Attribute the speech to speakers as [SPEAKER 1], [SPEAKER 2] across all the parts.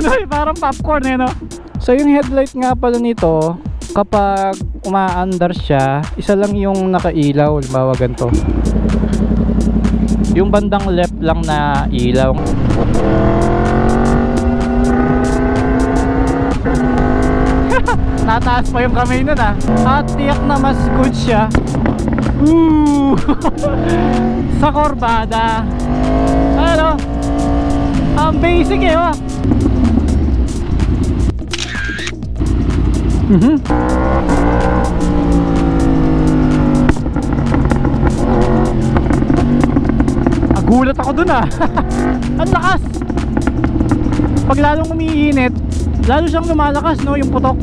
[SPEAKER 1] ano eh, parang popcorn eh, no? So yung headlight nga pala nito, kapag umaandar siya, isa lang yung nakailaw. Halimbawa ganito, yung bandang left lang na ilaw. Nataas pa yung kamay nun ah. At tiyak na mas good siya sa korbada. Ano, ang basic eh, oh. Nagulat ako dun ah. Ang lakas. Pag lalong umiinit, lalo siyang lumalakas, no, yung putok.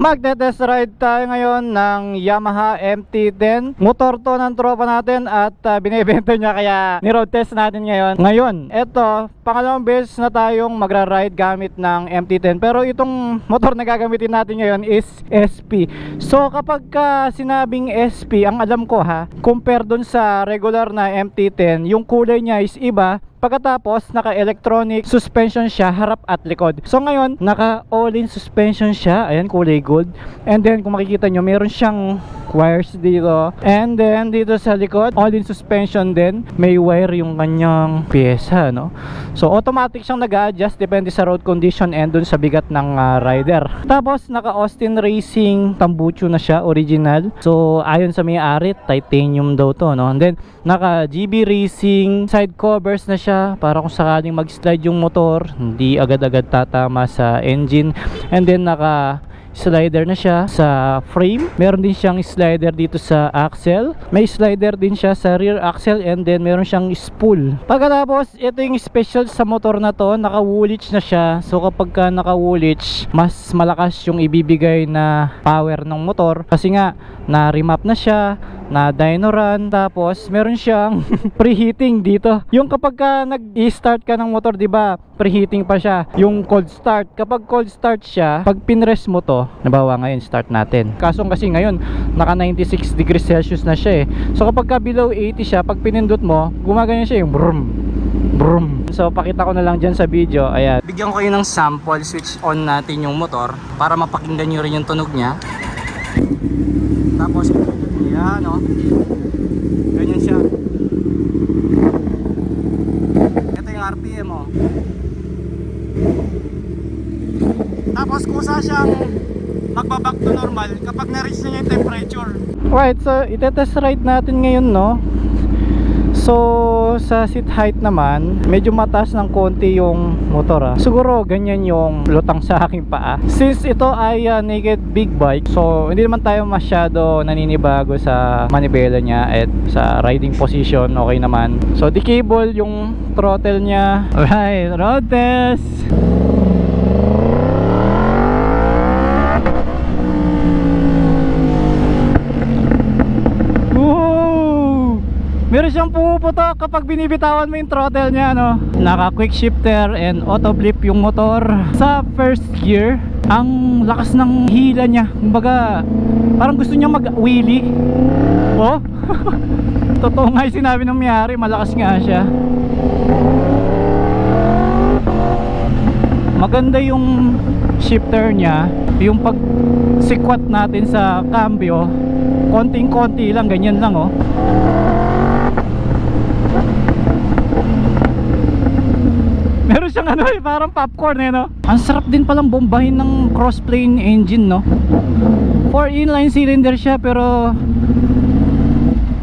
[SPEAKER 1] Magte-test ride tayo ngayon ng Yamaha MT-10. Motor to ng tropa natin at binibenta niya, kaya ni-road test natin ngayon. Eto, pangalawang beses na tayong magra-ride gamit ng MT-10. Pero itong motor na gagamitin natin ngayon is SP. So kapag sinabing SP, ang alam ko ha, compare dun sa regular na MT-10, yung kulay niya is iba. Pagkatapos, naka-electronic suspension siya, harap at likod. So ngayon, naka-all-in suspension siya. Ayan, kulay gold. And then, kung makikita nyo, meron siyang wires dito. And then, dito sa likod, all-in suspension din. May wire yung kanyang pyesa, no? So, automatic siyang nag-a-adjust. Depende sa road condition and dun sa bigat ng rider. Tapos, naka-Austin Racing tambucho na siya, original. So, ayon sa may-ari, titanium daw to, no? And then, naka-GB Racing side covers na siya, para kung sakaling mag-slide yung motor, hindi agad-agad tatama sa engine. And then naka slider na siya sa frame. Meron din siyang slider dito sa axle. May slider din siya sa rear axle. And then meron siyang spool. Pagkatapos, ito yung special sa motor na to, naka-woolage na siya. So kapag ka naka-woolage, mas malakas yung ibibigay na power ng motor, kasi nga na remap na siya, na dyno run. Tapos meron siyang preheating dito. Yung kapag ka nag-i-start ka ng motor, di ba, preheating pa siya. Yung cold start, kapag cold start siya, pag pinrest mo to, nabawa ngayon, start natin. Kaso kasi ngayon, naka 96 degrees Celsius na siya eh. So kapag ka below 80 siya, pag pinindot mo, gumaganyan siya yung brum brum. So pakita ko na lang dyan sa video. Ayan, bigyan ko kayo ng sample. Switch on natin yung motor para mapakinggan nyo rin yung tunog nya. Tapos yan, no? Ganyan siya. Ito yung RPM, oh. Tapos kusa siyang magbaback to normal kapag na-reach na yung temperature. Right, so itetest ride natin ngayon, no? So sa seat height naman, medyo mataas ng konti yung motor ah. Siguro ganyan yung lutang sa aking paa. Since ito ay naked big bike, so hindi naman tayo masyado naninibago sa manibela niya at sa riding position, okay naman. So decable yung throttle niya. Alright, road test! Meron siyang pumuputok kapag binibitawan mo yung throttle niya, no? Naka quick shifter and auto blip yung motor. Sa first gear, ang lakas ng hila niya. Kumbaga, parang gusto niya mag-wheelie. Oh? Totoo nga yung sinabi ng may-ari, malakas nga siya. Maganda yung shifter niya. Yung pag sikwat natin sa cambio, konting-konti lang, ganyan lang, oh. Meron siyang ano eh, parang popcorn eh, no? Ang sarap din palang bombahin ng crossplane engine, no? 4 inline cylinder siya, pero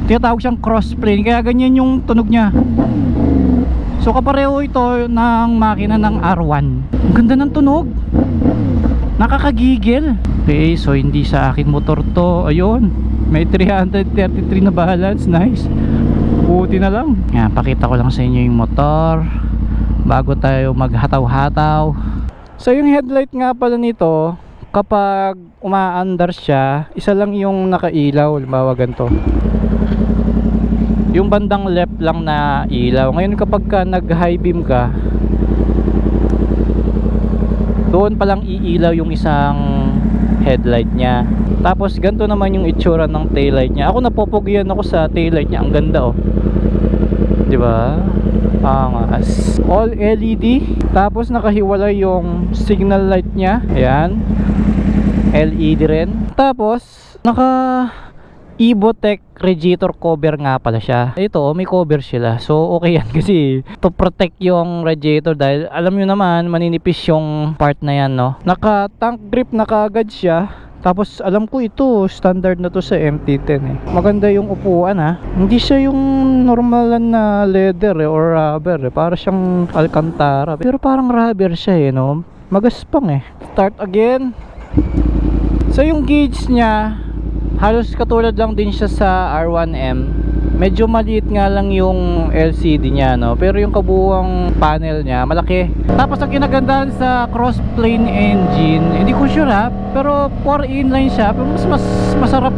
[SPEAKER 1] tinatawag siyang crossplane, kaya ganyan yung tunog niya. So kapareho ito ng makina ng R1. Ang ganda ng tunog, nakakagigil. Okay, so hindi sa akin motor to. Ayun, may 333 na balance. Nice, buti na lang. Yan, pakita ko lang sa inyo yung motor bago tayo maghataw-hataw. So yung headlight nga pala nito, kapag umaandar siya, isa lang yung nakailaw. Halimbawa ganito, yung bandang left lang na ilaw. Ngayon kapag ka nag high beam ka, doon palang iilaw yung isang headlight niya. Tapos ganito naman yung itsura ng taillight niya. Ako napopogian ako sa taillight niya, ang ganda, oh. Di ba? Angas. All LED. Tapos nakahiwalay yung signal light niya. Ayan. LED rin. Tapos naka Evotech radiator cover nga pala siya. Ito, may cover sila. So, okay yan kasi to protect yung radiator dahil alam nyo naman, maninipis yung part na yan, no? Naka tank grip na kaagad siya. Tapos, alam ko ito, standard na to sa MT-10 eh. Maganda yung upuan ha. Hindi siya yung normal na leather or rubber eh. Para siyang Alcantara. Pero parang rubber siya eh, no? Magaspang eh. Start again. So, yung gauge niya, halos katulad lang din siya sa R1M. Medyo maliit nga lang yung LCD niya, no? Pero yung kabuuang panel niya malaki. Tapos ang kinagandahan sa cross-plane engine, hindi ko sure ha, pero 4 inline siya. Pero mas masarap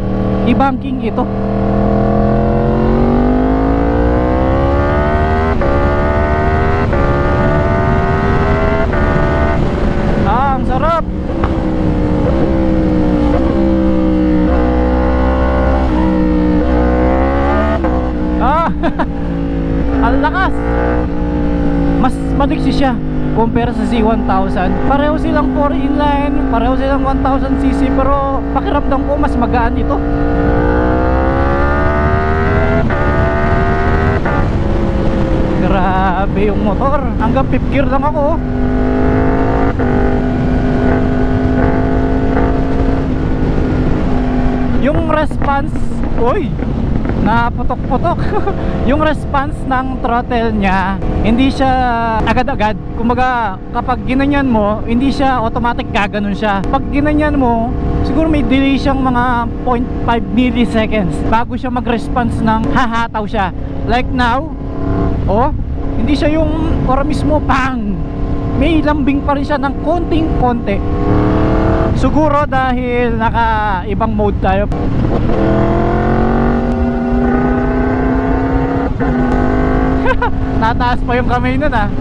[SPEAKER 1] i-banking ito. Ang sarap. Ang lakas. Mas maliksi siya compare sa Z1000. Pareho silang 4 inline, pareho silang 1000cc, pero pakiramdam ko mas magaan ito. Grabe yung motor. Hanggang 5th gear lang ako. Yung response, oy, naputok-putok. Yung response ng throttle niya, hindi siya agad-agad. Kumbaga, kapag ginanyan mo, hindi siya automatic gaganon siya. Pag ginanyan mo, siguro may delay siyang mga 0.5 milliseconds bago siya mag-response ng hahataw siya. Like now, oh, hindi siya yung ora mismo, bang! May lambing pa rin siya ng konting-konti. Siguro dahil naka ibang mode tayo. Nataas pa yung kamay nun ah.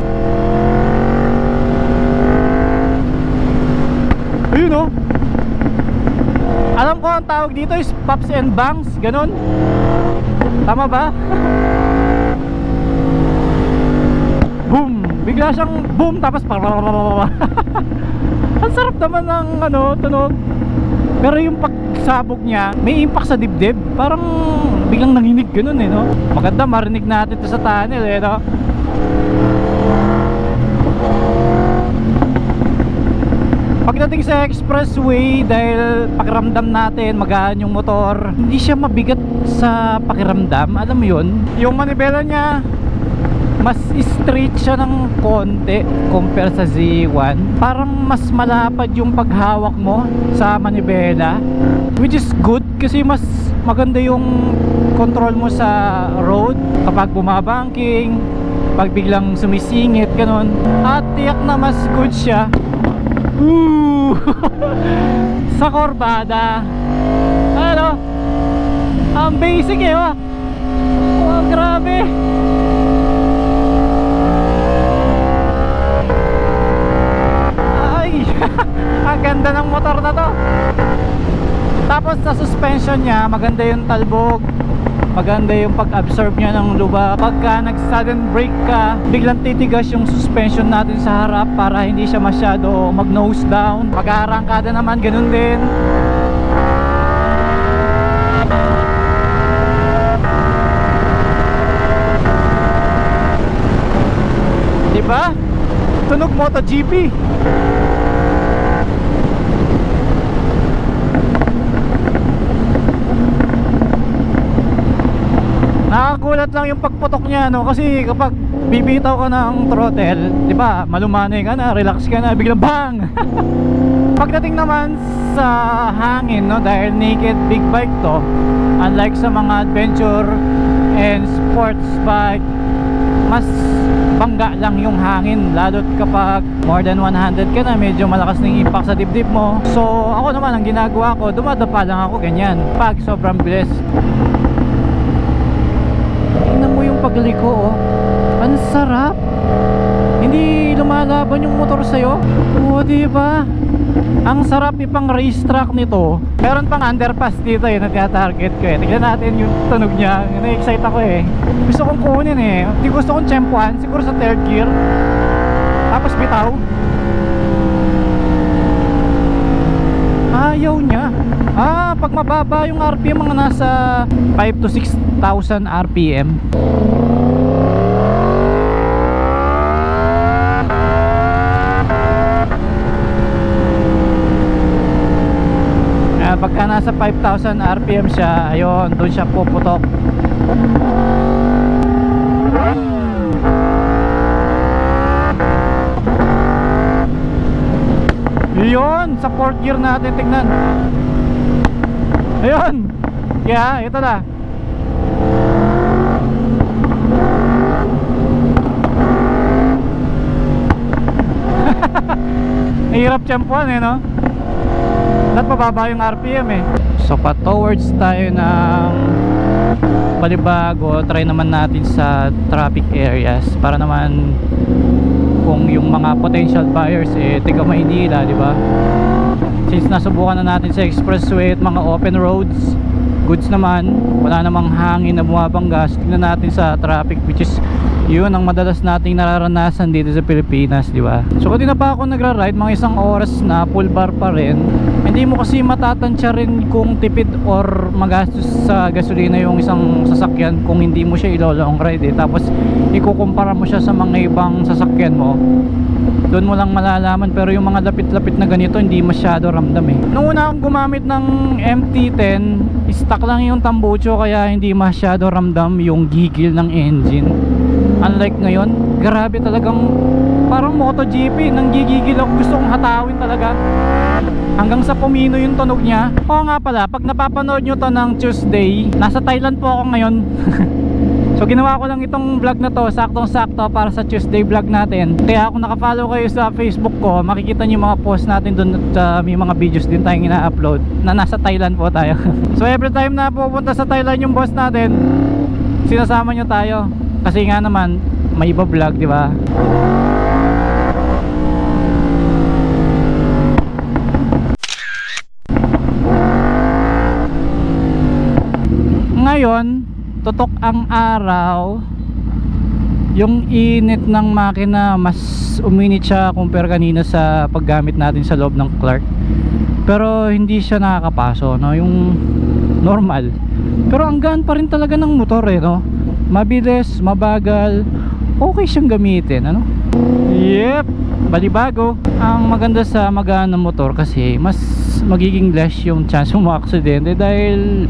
[SPEAKER 1] Ayun oh. Alam ko ang tawag dito is pops and bangs, ganun. Tama ba? Boom! Bigla siyang boom, tapos ang sarap naman ng ano, tunog. Pero yung pagsabog niya, may impact sa dibdib. Parang biglang nanginig ganun eh, no? Maganda marinig natin to sa tunnel eh, no? Pagdating sa expressway, dahil pakiramdam natin magaan yung motor, hindi siya mabigat sa pakiramdam. Alam mo yun? Yung manibela niya, mas straight siya ng konti compare sa Z1. Parang mas malapad yung paghawak mo sa manibela, which is good kasi mas maganda yung control mo sa road kapag bumabanking, pag biglang sumisingit, ganun. At tiyak na mas good siya sa korbada. Ano? Ang basic eh, oh. Oh, grabe. Ang ganda ng motor na to. Tapos sa suspension niya, maganda yung talbog, maganda yung pag-absorb niya ng luba. Pagka nag-sudden brake ka, biglang titigas yung suspension natin sa harap para hindi siya masyado mag-nose down. Pag-aarangkada naman, ganun din. Diba? Tunog MotoGP. Nakagulat lang yung pagputok niya, no? Kasi kapag bibitaw ka ng throttle, di ba, malumanay ka na, relax ka na, biglang bang! Pagdating naman sa hangin, no? Dahil naked big bike to, unlike sa mga adventure and sports bike, mas bangga lang yung hangin, lalo't kapag more than 100 ka na, medyo malakas na yung impact sa dibdib mo. So ako naman, ang ginagawa ko, dumadapa lang ako ganyan pag sobrang bilis. Tingnan mo yung pagliko, oh. Ang sarap. Hindi lumalaban yung motor sa'yo. Oo, diba? Ang sarap ipang racetrack nito. Meron pang underpass dito na target ko Tignan natin yung tunog niya. Na-excite ako Gusto kong kunin Hindi gusto kong tsempuan. Siguro sa third gear. Tapos bitaw. Ayaw niya. Pag mababa yung RPM, mga nasa 5 to 6,000 RPM. Pagka nasa 5,000 RPM siya, ayun, doon siya puputok. Yun, sa fourth gear natin, tignan. Ayun. Kaya, ito na. Hirap tiyempuan no? Dapat pababa yung RPM So pa towards tayo ng Balibago. Try naman natin sa traffic areas para naman kung yung mga potential buyers taga Maynila, di ba? Since nasubukan na natin sa expressway at mga open roads, goods naman, wala namang hangin na bumabanggas. Tingnan natin sa traffic, which is yun ang madalas nating nararanasan dito sa Pilipinas, di ba? So kanina pa ako nagra-ride, mga isang oras na, full bar pa rin. Hindi mo kasi matatansya rin kung tipid or magastos sa gasolina yung isang sasakyan kung hindi mo siya ilo-long ride Tapos ikukumpara mo siya sa mga ibang sasakyan mo, doon mo lang malalaman. Pero yung mga lapit-lapit na ganito, hindi masyado ramdam Nung una akong gumamit ng MT-10, stock lang yung tambucho, kaya hindi masyado ramdam yung gigil ng engine. Unlike ngayon, grabe talagang parang MotoGP, nang gigigil ako, gusto kong hatawin talaga hanggang sa pumino yung tunog niya. Oo nga pala, pag napapanood nyo to ng Tuesday, nasa Thailand po ako ngayon. So ginawa ko lang itong vlog na to, saktong-sakto para sa Tuesday vlog natin. Kaya kung nakafollow kayo sa Facebook ko, makikita nyo yung mga post natin dun at may mga videos din tayong ina-upload na nasa Thailand po tayo. So every time na pupunta sa Thailand yung boss natin, sinasama nyo tayo. Kasi nga naman, may iba vlog, di ba? Ngayon, tutok ang araw. Yung init ng makina, mas uminit siya compare kanina sa paggamit natin sa loob ng Clark. Pero hindi siya nakakapaso, no? Yung normal. Pero ang gaan pa rin talaga ng motor no? Mabilis, mabagal, okay siyang gamitin, ano? Yep, Balibago. Ang maganda sa magaan ng motor kasi mas magiging less yung chance mo aksidente dahil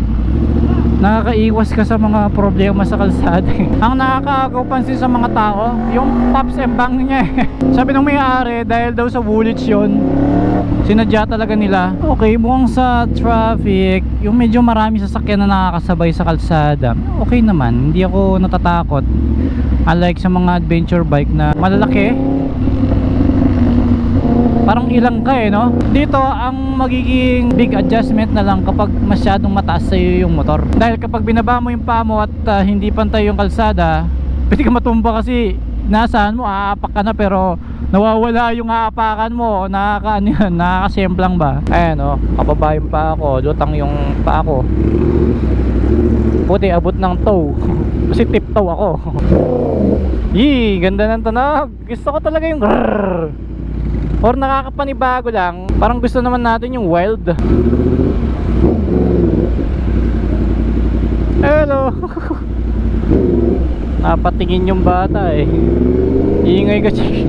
[SPEAKER 1] nakakaiwas ka sa mga problema sa kalsada Ang nakakaagaw pansin sa mga tao, yung pops and bang niya Sabi ng may-ari, dahil daw sa woolits yun, sinadya talaga nila. Okay, mukhang sa traffic, yung medyo marami sasakyan na nakakasabay sa kalsada, okay naman, hindi ako natatakot. Unlike sa mga adventure bike na malalaki, parang ilang ka no? Dito ang magiging big adjustment na lang kapag masyadong mataas sa'yo yung motor. Dahil kapag binaba mo yung paa mo at hindi pantay yung kalsada, pwede ka matumba kasi nasaan mo, aapak ka na pero nawawala yung aapakan mo. Nakakasemplang ba? Ayan kapaba yung paa ko, lutang yung paa ko. Puti abot ng toe kasi tiptoe ako. Yee, ganda ng tunog. Gusto ko talaga yung grrrr. Or nakakapanibago lang, parang gusto naman natin yung wild. Hello. Napatingin yung bata Iingay kasi.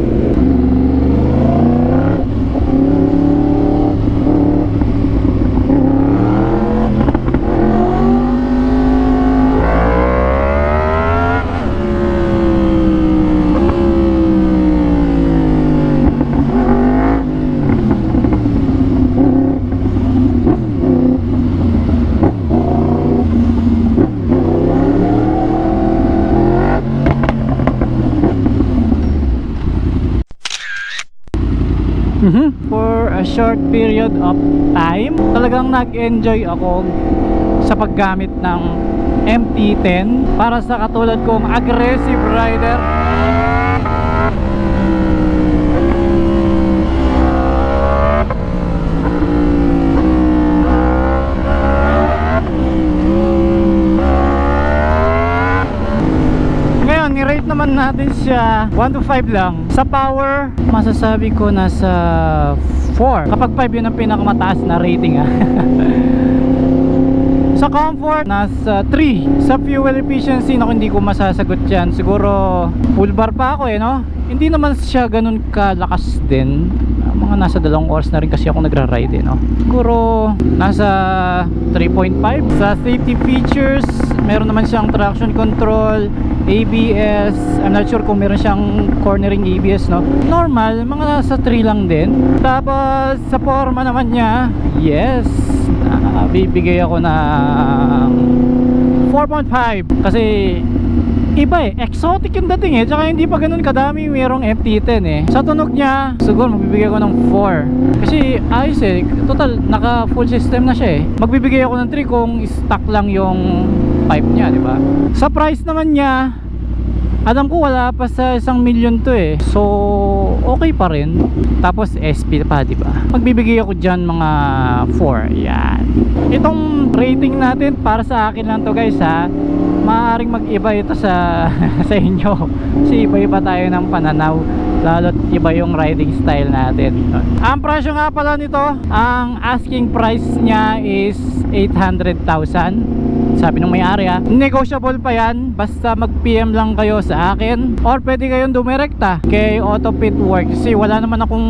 [SPEAKER 1] For a short period of time, talagang nag-enjoy ako sa paggamit ng MT-10 para sa katulad kong aggressive rider. naman natin siya 1 to 5 lang. Sa power, masasabi ko nasa 4. Kapag 5 yun ang pinakamataas na rating ha. Sa comfort, nasa 3. Sa fuel efficiency, naku, hindi ko masasagot yan. Siguro full bar pa ako no. Hindi naman siya ganun kalakas din. Mga nasa 2 oras na rin kasi ako nagra-ride no. Siguro nasa 3.5. Sa safety features, meron naman siyang traction control, ABS. I'm not sure kung meron siyang cornering ABS no. Normal, mga nasa 3 lang din. Tapos sa forma naman niya, yes, bibigay ako ng 4.5 kasi iba exotic yung dating tsaka hindi pa ganun kadami merong MT-10 sa tunog niya siguro magbibigay ako ng 4 kasi ayos total naka full system na siya magbibigay ako ng 3 kung stock lang yung pipe niya, di ba? Sa price naman niya, alam ko wala pa sa 1 million to so okay pa rin. Tapos SP pa, di ba? Magbibigay ako dyan mga 4. Yan. Itong rating natin para sa akin lang to guys ha. Maaaring mag-iba ito sa sa inyo. Kasi iba-iba tayo ng pananaw. Lalo't iba yung riding style natin. Ang presyo nga pala nito, ang asking price niya is 800,000. Sabi nung may-ari negotiable pa yan, basta mag-PM lang kayo sa akin or pwede kayong dumirekta kay Autopit Works kasi wala naman akong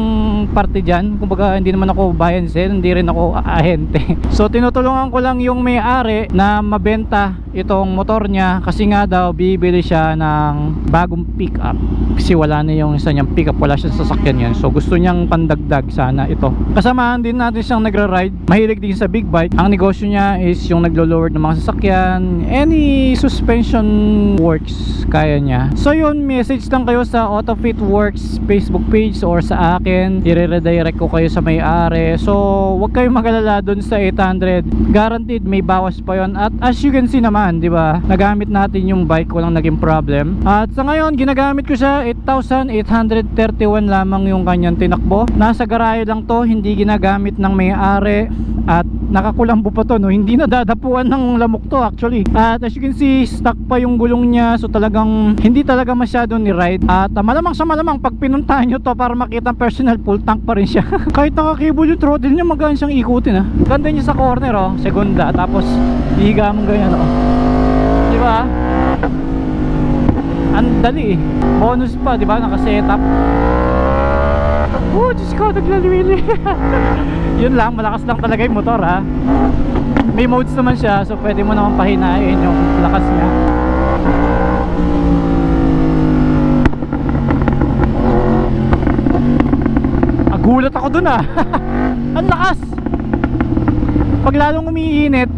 [SPEAKER 1] parte dyan, kumbaga hindi naman ako buy and sell, hindi rin ako ahente. So tinutulungan ko lang yung may-ari na mabenta itong motor niya kasi nga daw bibili siya ng bagong pick-up kasi wala na yung isa niyang pick-up, wala siya sa sasakyan yan, so gusto niyang pandagdag sana ito. Kasamahan din natin siyang nagra-ride, mahilig din sa big bike. Ang negosyo niya is yung naglo-lower ng mga sasakyan, any suspension works kaya niya. So yun, message lang kayo sa Autofit Works Facebook page or sa akin, i-redirect ko kayo sa may-ari. So wag kayong magalala dun sa 800, guaranteed may bawas pa yon. At as you can see naman, di ba, nagamit natin yung bike, walang naging problem. At sa ngayon ginagamit ko siya 8,831 lamang yung kanyang tinakbo. Nasa garahe lang to, hindi ginagamit ng may-ari at nakakulambo pa to no, hindi nadadapuan ng lamok to actually. At as you can see, stock pa yung gulong niya, so talagang hindi talaga masyado ni ride. At malamang sa malamang pag pinuntahan nyo to para makita personal, full tank pa rin siya. Kahit nakakable yung throttle niya, magaan siyang ikutin Ganda niya sa corner segunda, tapos higa mong ganyan di ba? Ang dali bonus pa, di ba? Naka-setup. Diyos ko, naglaliwili. Yun lang, malakas lang talaga yung motor May modes naman siya, so pwede mo naman pahinain yung lakas niya. Gulat ako dun Ang lakas. Pag lalong umiinit,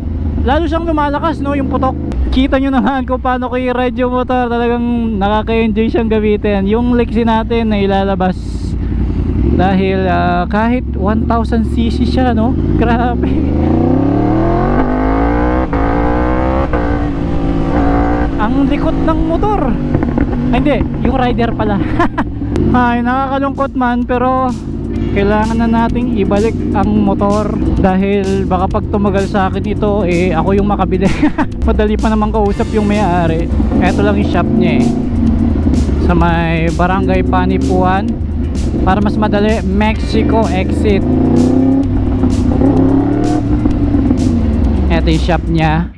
[SPEAKER 1] lalo siyang lumalakas yung putok. Kita nyo naman kung paano ko i-ride yung motor. Talagang nakaka-enjoy siyang gamitin. Yung lexi natin na ilalabas dahil kahit 1000cc siya grabe. Ang likot ng motor. Ay hindi, yung rider pala. Ay, nakakalungkot man, pero kailangan na nating ibalik ang motor dahil baka pag tumagal sa akin ito ako yung makabili. Madali pa naman kausap yung may-ari. Eto lang yung shop niya sa may Barangay Panipuan. Para mas madali, Mexico exit. Eto yung shop niya.